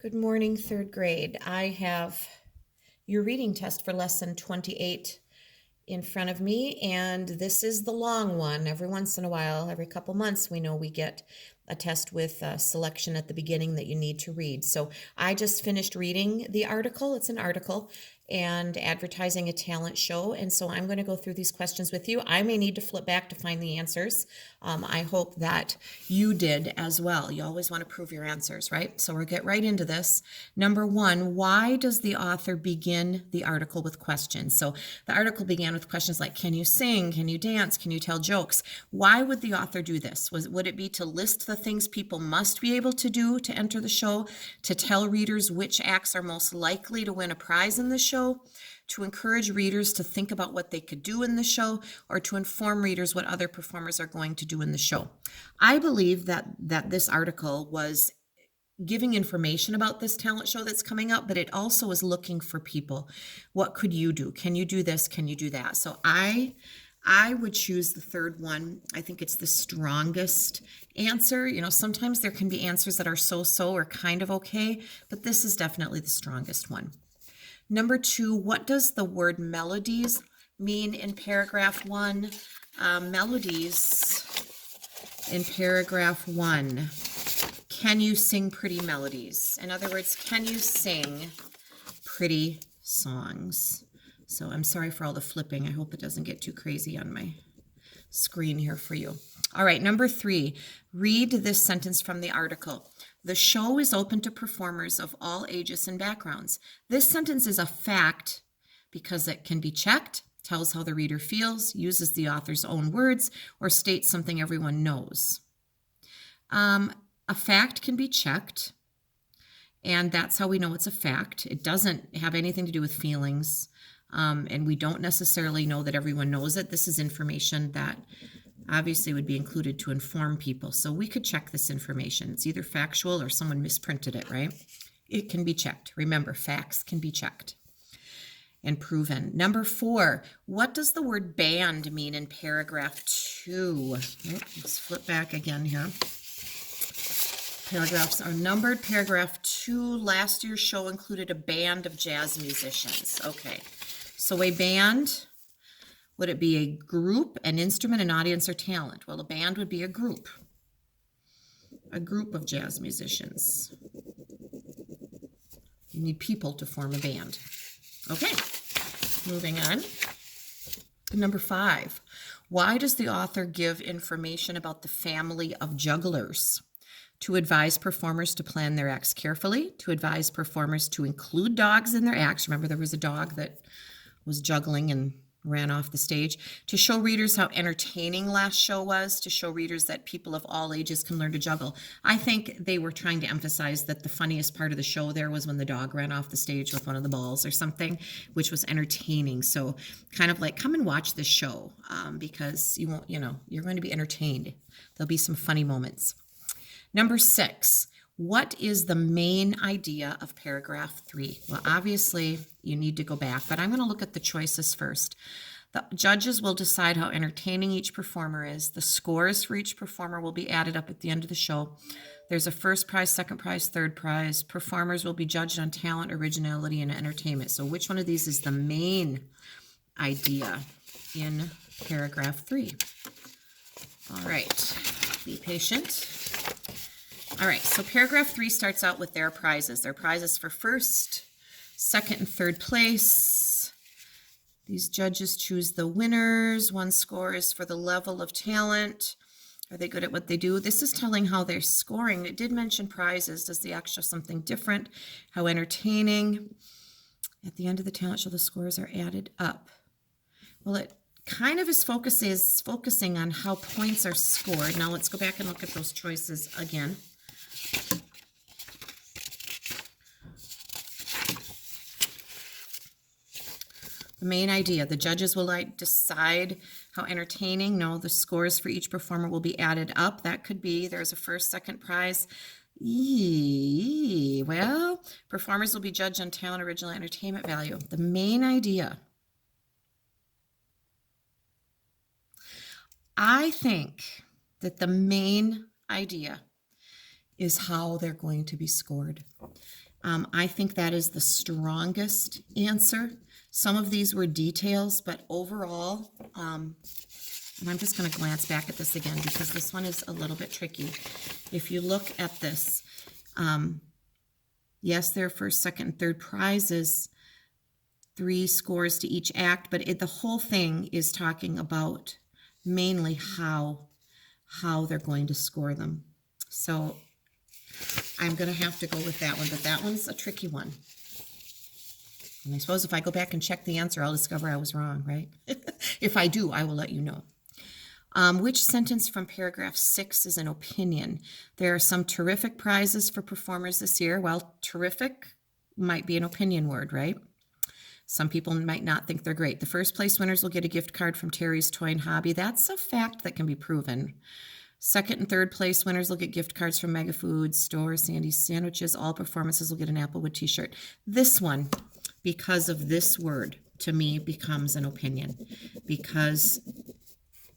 Good morning, third grade. I have your reading test for lesson 28 in front of me, and this is the long one. Every once in a while, every couple months, we know we get a test with a selection at the beginning that you need to read. So I just finished reading the article. It's an article and advertising a talent show. And so I'm going to go through these questions with you. I may need to flip back to find the answers. I hope that you did as well. You always want to prove your answers, right? So we'll get right into this. Number one, why does the author begin the article with questions? So the article began with questions like, can you sing? Can you dance? Can you tell jokes? Why would the author do this? Would it be to list the things people must be able to do to enter the show, to tell readers which acts are most likely to win a prize in the show, to encourage readers to think about what they could do in the show, or to inform readers what other performers are going to do in the show? I believe that this article was giving information about this talent show that's coming up, but it also is looking for people. What could you do? Can you do this? Can you do that? So I would choose the third one. I think it's the strongest answer. You know, sometimes there can be answers that are so-so or kind of okay, but this is definitely the strongest one. Number two, what does the word melodies mean in paragraph one? Melodies in paragraph one. Can you sing pretty melodies? In other words, can you sing pretty songs? So I'm sorry for all the flipping. I hope it doesn't get too crazy on my screen here for you. All right, number three, read this sentence from the article. The show is open to performers of all ages and backgrounds. This sentence is a fact because it can be checked, tells how the reader feels, uses the author's own words, or states something everyone knows. A fact can be checked, and that's how we know it's a fact. It doesn't have anything to do with feelings, and we don't necessarily know that everyone knows it. This is information that obviously would be included to inform people. So we could check this information. It's either factual or someone misprinted it, right? It can be checked. Remember, facts can be checked and proven. Number four, what does the word band mean in paragraph two? Let's flip back again here. Paragraphs are numbered. Paragraph two, last year's show included a band of jazz musicians. Okay, so a band, would it be a group, an instrument, an audience, or talent? Well, a band would be a group of jazz musicians. You need people to form a band. Okay, moving on. Number five, why does the author give information about the family of jugglers? To advise performers to plan their acts carefully, to advise performers to include dogs in their acts. Remember, there was a dog that was juggling and ran off the stage. To show readers how entertaining last show was, to show readers that people of all ages can learn to juggle. I think they were trying to emphasize that the funniest part of the show there was when the dog ran off the stage with one of the balls or something, which was entertaining. So kind of like, come and watch this show because you won't, you're going to be entertained. There'll be some funny moments. Number six, what is the main idea of paragraph three? Well, obviously, you need to go back, but I'm going to look at the choices first. The judges will decide how entertaining each performer is. The scores for each performer will be added up at the end of the show. There's a first prize, second prize, third prize. Performers will be judged on talent, originality, and entertainment. So which one of these is the main idea in paragraph three? All right, be patient. All right, so paragraph three starts out with their prizes. Their prizes for first, second, and third place. These judges choose the winners. One score is for the level of talent. Are they good at what they do? This is telling how they're scoring. It did mention prizes. Does the act show something different? How entertaining? At the end of the talent show, the scores are added up. Well, it kind of is focusing on how points are scored. Now let's go back and look at those choices again. The main idea, the judges will decide how entertaining. No, the scores for each performer will be added up. That could be, there's a first, second prize. Well, performers will be judged on talent, original, entertainment value. The main idea. I think that the main idea is how they're going to be scored. I think that is the strongest answer. Some of these were details, but overall, and I'm just going to glance back at this again because this one is a little bit tricky. If you look at this, yes, there are first, second, and third prizes, 3 scores to each act, but the whole thing is talking about mainly how they're going to score them. So I'm going to have to go with that one, but that one's a tricky one. And I suppose if I go back and check the answer, I'll discover I was wrong, right? If I do, I will let you know. Which sentence from paragraph 6 is an opinion? There are some terrific prizes for performers this year. Well, terrific might be an opinion word, right? Some people might not think they're great. The first place winners will get a gift card from Terry's Toy and Hobby. That's a fact that can be proven. Second and third place winners will get gift cards from Mega Foods, Store, Sandy's Sandwiches. All performances will get an Applewood t-shirt. This one, because of this word, to me becomes an opinion because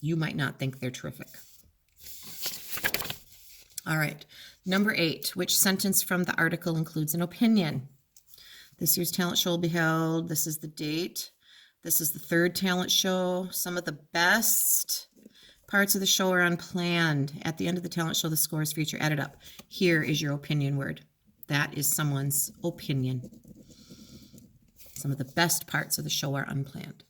you might not think they're terrific. All right, number 8, which sentence from the article includes an opinion? This year's talent show will be held. This is the date. This is the 3rd talent show. Some of the best parts of the show are unplanned. At the end of the talent show, the scores for each are added up. Here is your opinion word. That is someone's opinion. Some of the best parts of the show are unplanned.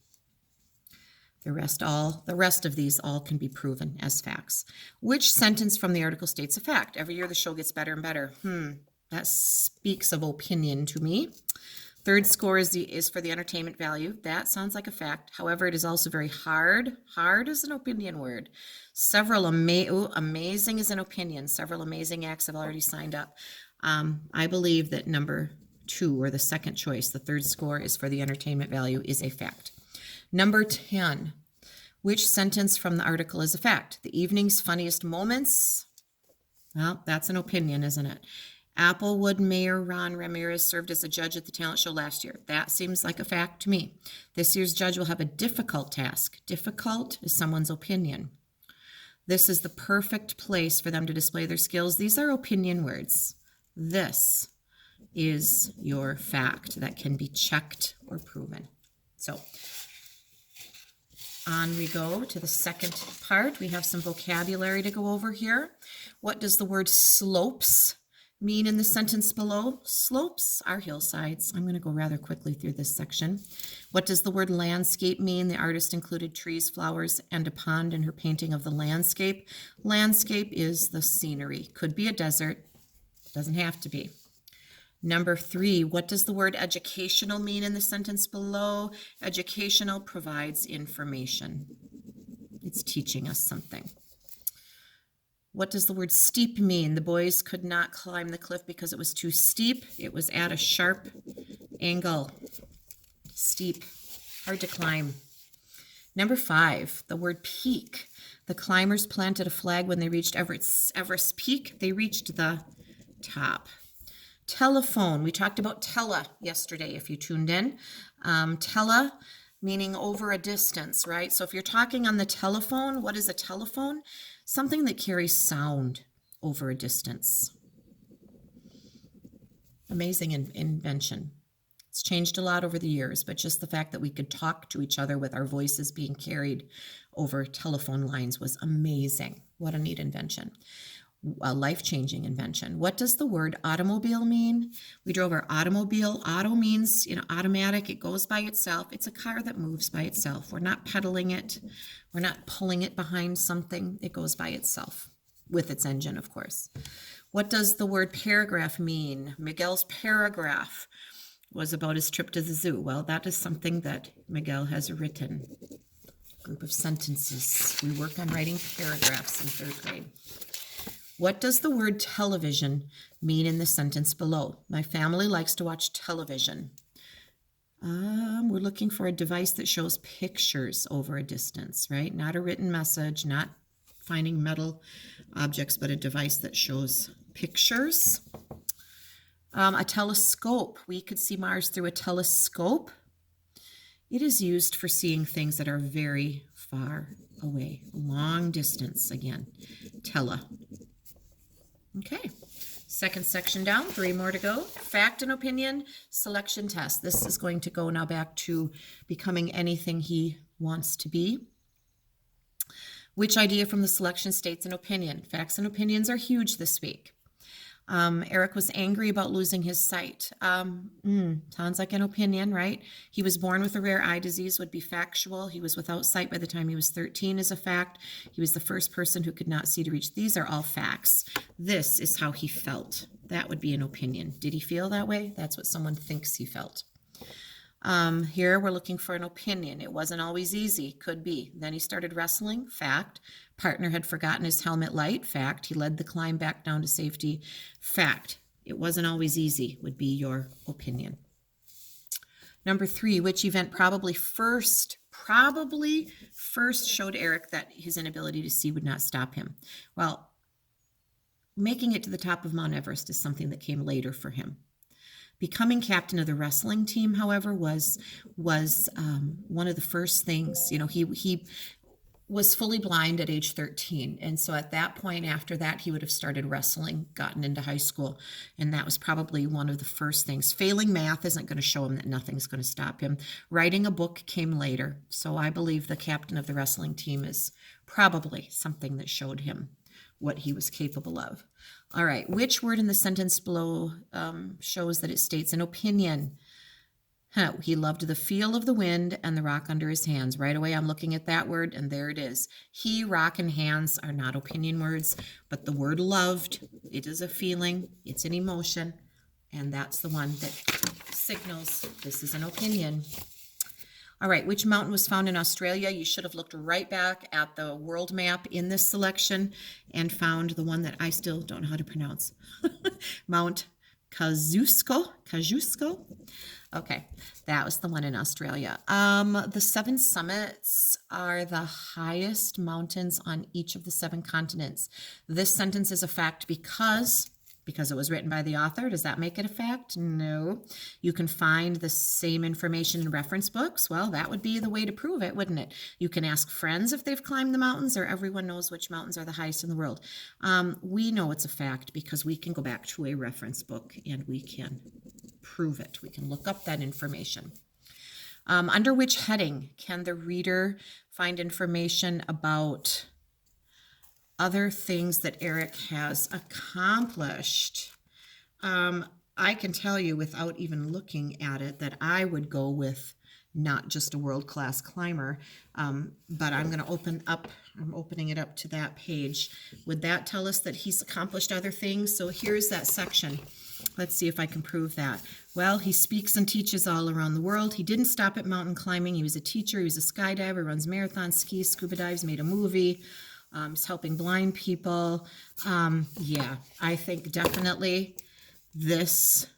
The rest of these all can be proven as facts. Which sentence from the article states a fact? Every year the show gets better and better. That speaks of opinion to me. 3rd score is for the entertainment value. That sounds like a fact. However, it is also very hard. Hard is an opinion word. Amazing is an opinion. Several amazing acts have already signed up. I believe that number 2, or the second choice, the 3rd score is for the entertainment value, is a fact. Number 10, which sentence from the article is a fact? The evening's funniest moments. Well, that's an opinion, isn't it? Applewood Mayor Ron Ramirez served as a judge at the talent show last year. That seems like a fact to me. This year's judge will have a difficult task. Difficult is someone's opinion. This is the perfect place for them to display their skills. These are opinion words. This is your fact that can be checked or proven. So on we go to the second part. We have some vocabulary to go over here. What does the word slopes mean in the sentence below? Slopes are hillsides. I'm going to go rather quickly through this section. What does the word landscape mean? The artist included trees, flowers, and a pond in her painting of the landscape. Landscape is the scenery. Could be a desert. Doesn't have to be. Number 3, what does the word educational mean in the sentence below? Educational provides information. It's teaching us something. What does the word steep mean? The boys could not climb the cliff because it was too steep. It was at a sharp angle. Steep, hard to climb. Number 5, the word peak. The climbers planted a flag when they reached Everest Peak. They reached the top. Telephone. We talked about tele yesterday if you tuned in. Tele meaning over a distance, right? So if you're talking on the telephone, what is a telephone? Something that carries sound over a distance. Amazing invention. It's changed a lot over the years, but just the fact that we could talk to each other with our voices being carried over telephone lines was amazing. What a neat invention. A life-changing invention. What does the word automobile mean? We drove our automobile. Auto means, automatic. It goes by itself. It's a car that moves by itself. We're not pedaling it. We're not pulling it behind something. It goes by itself, with its engine, of course. What does the word paragraph mean? Miguel's paragraph was about his trip to the zoo. Well, that is something that Miguel has written. A group of sentences. We work on writing paragraphs in 3rd grade. What does the word television mean in the sentence below? My family likes to watch television. We're looking for a device that shows pictures over a distance, right? Not a written message, not finding metal objects, but a device that shows pictures. A telescope. We could see Mars through a telescope. It is used for seeing things that are very far away. Long distance, again. Tele. Okay, Second section down, 3 more to go. Fact and opinion, selection test. This is going to go now back to becoming anything he wants to be. Which idea from the selection states an opinion? Facts and opinions are huge this week. Eric was angry about losing his sight. Sounds like an opinion, right? He was born with a rare eye disease, would be factual. He was without sight by the time he was 13 is a fact. He was the first person who could not see to reach. These are all facts. This is how he felt. That would be an opinion. Did he feel that way? That's what someone thinks he felt. Here we're looking for an opinion. It wasn't always easy. Could be. Then he started wrestling. Fact. Partner had forgotten his helmet light. Fact. He led the climb back down to safety. Fact. It wasn't always easy would be your opinion. Number 3, which event probably first showed Eric that his inability to see would not stop him? Well, making it to the top of Mount Everest is something that came later for him. Becoming captain of the wrestling team, however, was one of the first things. You know, he was fully blind at age 13. And so at that point, after that, he would have started wrestling, gotten into high school. And that was probably one of the first things. Failing math isn't going to show him that nothing's going to stop him. Writing a book came later. So I believe the captain of the wrestling team is probably something that showed him what he was capable of. All right, which word in the sentence below shows that it states an opinion? He loved the feel of the wind and the rock under his hands. Right away, I'm looking at that word, and there it is. He, rock, and hands are not opinion words, but the word loved, it is a feeling, it's an emotion, and that's the one that signals this is an opinion. All right, which mountain was found in Australia? You should have looked right back at the world map in this selection and found the one that I still don't know how to pronounce. Mount Kosciuszko. Okay, that was the one in Australia. The 7 summits are the highest mountains on each of the 7 continents. This sentence is a fact because it was written by the author. Does that make it a fact? No. You can find the same information in reference books. Well, that would be the way to prove it, wouldn't it? You can ask friends if they've climbed the mountains, or everyone knows which mountains are the highest in the world. We know it's a fact because we can go back to a reference book and we can prove it. We can look up that information. Under which heading can the reader find information about other things that Eric has accomplished? I can tell you without even looking at it that I would go with not just a world-class climber, but I'm opening it up to that page. Would that tell us that he's accomplished other things? So here's that section. Let's see if I can prove that. Well, he speaks and teaches all around the world. He didn't stop at mountain climbing. He was a teacher. He was a skydiver, runs marathons, skis, scuba dives, made a movie. He's helping blind people. Yeah, I think definitely this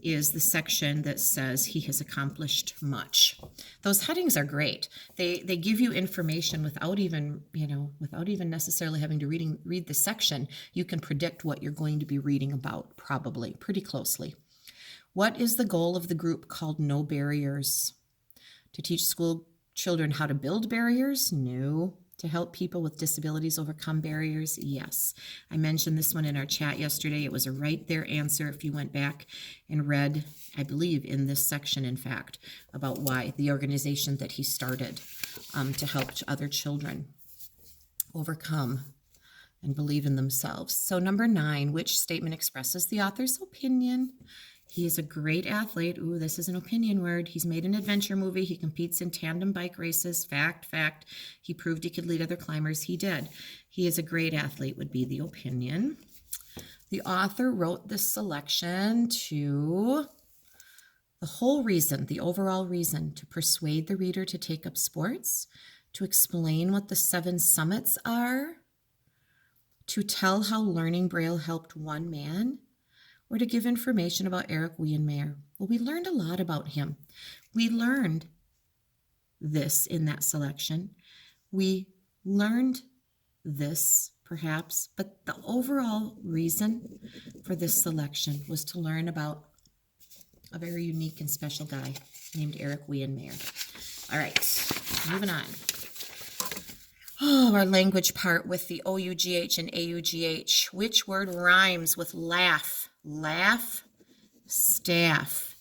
is the section that says he has accomplished much. Those headings are great. They give you information without even necessarily having to read the section. You can predict what you're going to be reading about, probably pretty closely. What is the goal of the group called No Barriers? To teach school children how to build barriers? No. To help people with disabilities overcome barriers? Yes. I mentioned this one in our chat yesterday. It was a right there answer if you went back and read, I believe, in this section, in fact, about why the organization that he started to help other children overcome and believe in themselves. So number 9, which statement expresses the author's opinion? He is a great athlete. Ooh, this is an opinion word. He's made an adventure movie. He competes in tandem bike races. Fact. He proved he could lead other climbers. He did. He is a great athlete would be the opinion. The author wrote this selection to the overall reason, to persuade the reader to take up sports, to explain what the 7 summits are, to tell how learning Braille helped one man, or to give information about Eric Weihenmayer. Well, we learned a lot about him. We learned this in that selection. We learned this, perhaps, but the overall reason for this selection was to learn about a very unique and special guy named Eric Weihenmayer. All right, moving on. Oh, our language part with the O-U-G-H and A-U-G-H. Which word rhymes with laugh? Laugh, staff.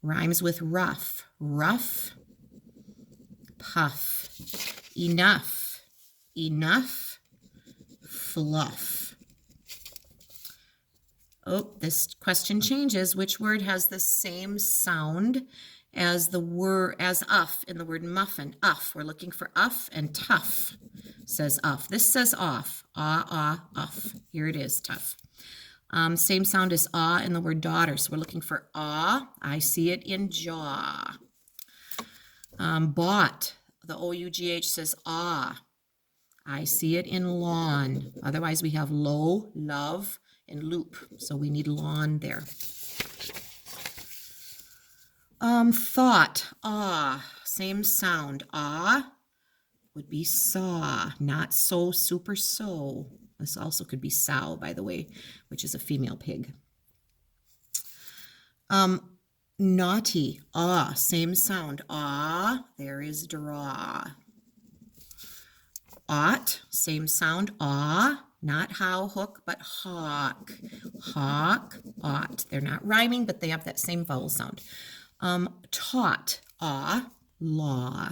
Rhymes with rough. Rough, puff. Enough. Enough, fluff. Oh, this question changes. Which word has the same sound as the word as uff in the word muffin? Uff. We're looking for uff, and tough says uff. This says off. Uff. Here it is, tough. Same sound as in the word daughter. So we're looking for I see it in jaw. Bought. The O-U-G-H says I see it in lawn. Otherwise, we have low, love, and loop. So we need lawn there. Thought. Same sound. Would be saw, not so, super so. This also could be sow, by the way, which is a female pig. Naughty. Same sound. There is draw. Ought, same sound. Not how, hook, but hawk. Hawk, ought. They're not rhyming, but they have that same vowel sound. Taught. Law.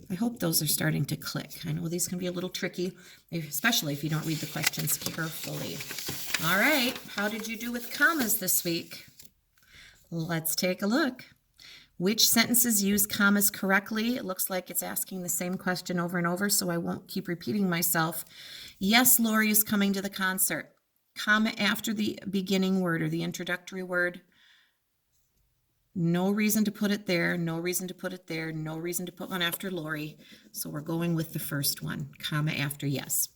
I hope those are starting to click. I know these can be a little tricky, especially if you don't read the questions carefully. All right, how did you do with commas this week? Let's take a look. Which sentences use commas correctly? It looks like it's asking the same question over and over, so I won't keep repeating myself. Yes, Lori is coming to the concert. Comma after the beginning word or the introductory word. No reason to put it there, no reason to put it there, no reason to put one after Lori. So we're going with the first one, comma after yes.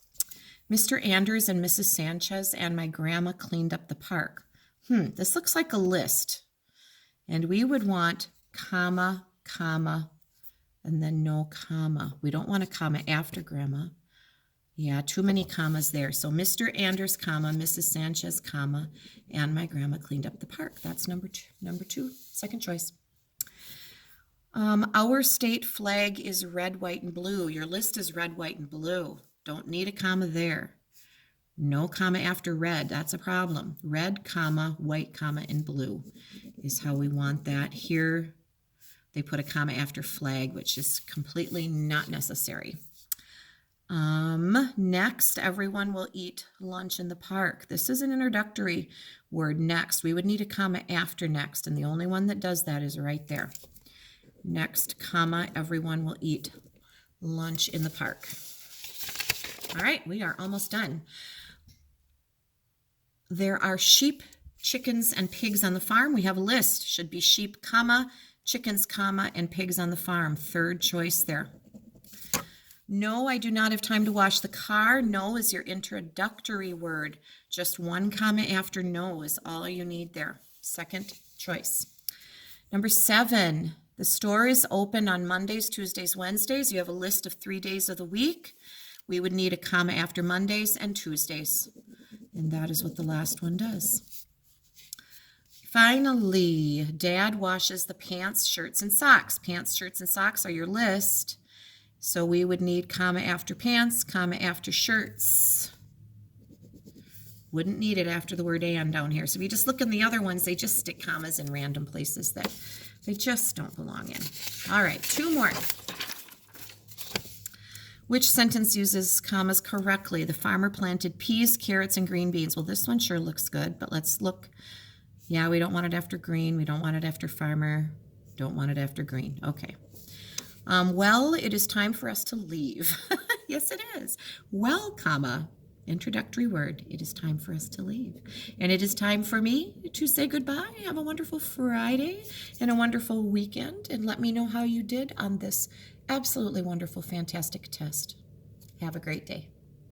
Mr. Anders and Mrs. Sanchez and my grandma cleaned up the park. This looks like a list. And we would want comma, comma, and then no comma. We don't want a comma after grandma. Yeah, too many commas there. So Mr. Anders, comma, Mrs. Sanchez, comma, and my grandma cleaned up the park. That's number two, second choice. Our state flag is red, white, and blue. Your list is red, white, and blue. Don't need a comma there. No comma after red. That's a problem. Red, comma, white, comma, and blue is how we want that. Here, they put a comma after flag, which is completely not necessary. Next, everyone will eat lunch in the park. This is an introductory word, next. We would need a comma after next, and the only one that does that is right there. Next, comma, everyone will eat lunch in the park. All right, we are almost done. There are sheep, chickens, and pigs on the farm. We have a list. Should be sheep, comma, chickens, comma, and pigs on the farm. Third choice there. No, I do not have time to wash the car. No is your introductory word. Just one comma after no is all you need there. Second choice. Number 7, the store is open on Mondays, Tuesdays, Wednesdays. You have a list of 3 days of the week. We would need a comma after Mondays and Tuesdays. And that is what the last one does. Finally, Dad washes the pants, shirts, and socks. Pants, shirts, and socks are your list. So we would need comma after pants, comma after shirts. Wouldn't need it after the word and down here. So if you just look in the other ones, they just stick commas in random places that they just don't belong in. All right, 2 more. Which sentence uses commas correctly? The farmer planted peas, carrots, and green beans. Well, this one sure looks good, but let's look. Yeah, we don't want it after green. We don't want it after farmer. Don't want it after green. Okay. Well, it is time for us to leave. Yes, it is. Well, comma, introductory word. It is time for us to leave. And it is time for me to say goodbye. Have a wonderful Friday and a wonderful weekend. And let me know how you did on this absolutely wonderful, fantastic test. Have a great day.